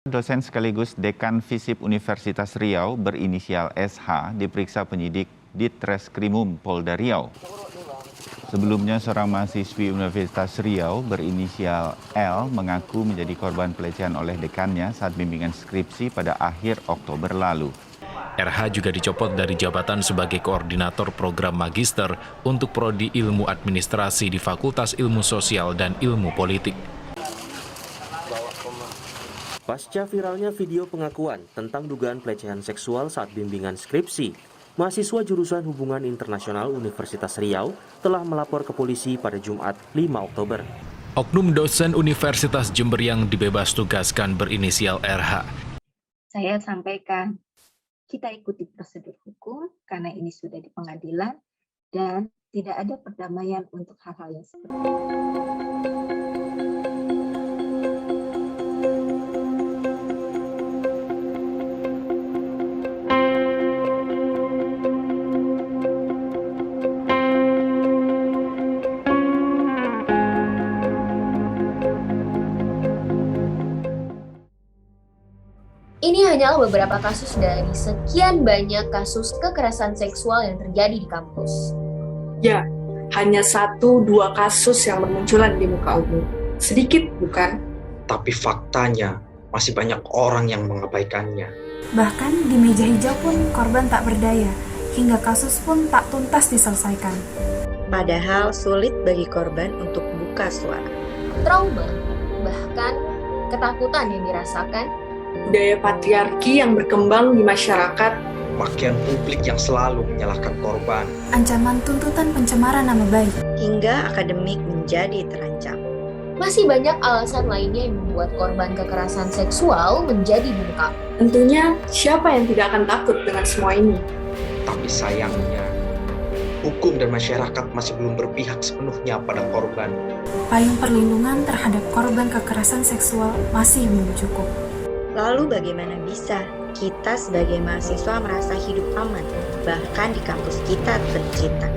Dosen sekaligus Dekan Fisip Universitas Riau berinisial SH diperiksa penyidik Ditreskrimum Polda Riau. Sebelumnya seorang mahasiswi Universitas Riau berinisial L mengaku menjadi korban pelecehan oleh dekannya saat bimbingan skripsi pada akhir Oktober lalu. RH juga dicopot dari jabatan sebagai koordinator program magister untuk prodi ilmu administrasi di Fakultas Ilmu Sosial dan Ilmu Politik. Pasca viralnya video pengakuan tentang dugaan pelecehan seksual saat bimbingan skripsi, mahasiswa jurusan Hubungan Internasional Universitas Riau telah melapor ke polisi pada Jumat 5 Oktober. Oknum dosen Universitas Jember yang dibebas tugaskan berinisial RH. Saya sampaikan, kita ikuti prosedur hukum karena ini sudah di pengadilan dan tidak ada perdamaian untuk hal-hal yang seperti itu. Ini hanyalah beberapa kasus dari sekian banyak kasus kekerasan seksual yang terjadi di kampus. Ya, hanya 1-2 kasus yang bermunculan di muka umum. Sedikit, bukan? Tapi faktanya, masih banyak orang yang mengabaikannya. Bahkan di meja hijau pun korban tak berdaya, hingga kasus pun tak tuntas diselesaikan. Padahal sulit bagi korban untuk buka suara. Trauma, bahkan ketakutan yang dirasakan, Budaya patriarki yang berkembang di masyarakat, Makian publik yang selalu menyalahkan korban, ancaman tuntutan pencemaran nama baik, hingga akademik menjadi terancam. masih banyak alasan lainnya yang membuat korban kekerasan seksual menjadi bungkam. tentunya siapa yang tidak akan takut dengan semua ini? tapi sayangnya, hukum dan masyarakat masih belum berpihak sepenuhnya pada korban. payung perlindungan terhadap korban kekerasan seksual masih belum cukup. Lalu bagaimana bisa kita sebagai mahasiswa merasa hidup aman, bahkan di kampus kita tercipta,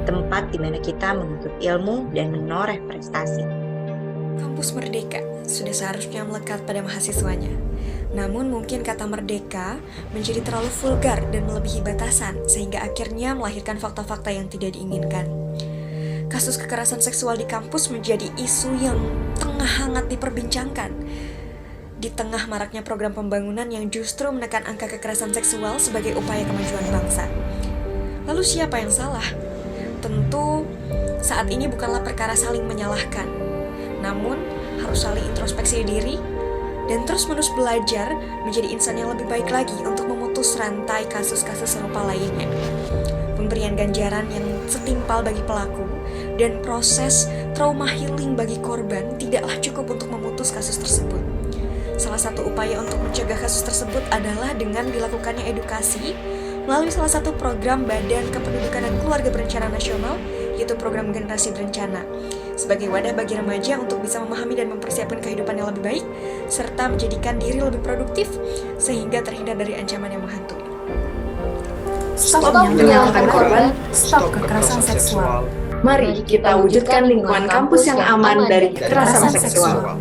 tempat di mana kita menuntut ilmu dan menoreh prestasi. Kampus merdeka sudah seharusnya melekat pada mahasiswanya. Namun mungkin kata merdeka menjadi terlalu vulgar dan melebihi batasan sehingga akhirnya melahirkan fakta-fakta yang tidak diinginkan. Kasus kekerasan seksual di kampus menjadi isu yang tengah hangat diperbincangkan. Di tengah maraknya program pembangunan yang justru menekan angka kekerasan seksual sebagai upaya kemajuan bangsa. Lalu siapa yang salah? Tentu saat ini bukanlah perkara saling menyalahkan, namun harus saling introspeksi diri dan terus-menerus belajar menjadi insan yang lebih baik lagi untuk memutus rantai kasus-kasus serupa lainnya. Pemberian ganjaran yang setimpal bagi pelaku dan proses trauma healing bagi korban tidaklah cukup untuk memutus kasus tersebut. Salah satu upaya untuk mencegah kasus tersebut adalah dengan dilakukannya edukasi melalui salah satu program Badan Kependudukan dan Keluarga Berencana Nasional, yaitu program Generasi Berencana, sebagai wadah bagi remaja untuk bisa memahami dan mempersiapkan kehidupan yang lebih baik, serta menjadikan diri lebih produktif, sehingga terhindar dari ancaman yang menghantui. Stop menyalahkan korban, stop kekerasan seksual. Mari kita wujudkan lingkungan kampus yang aman dari kekerasan seksual.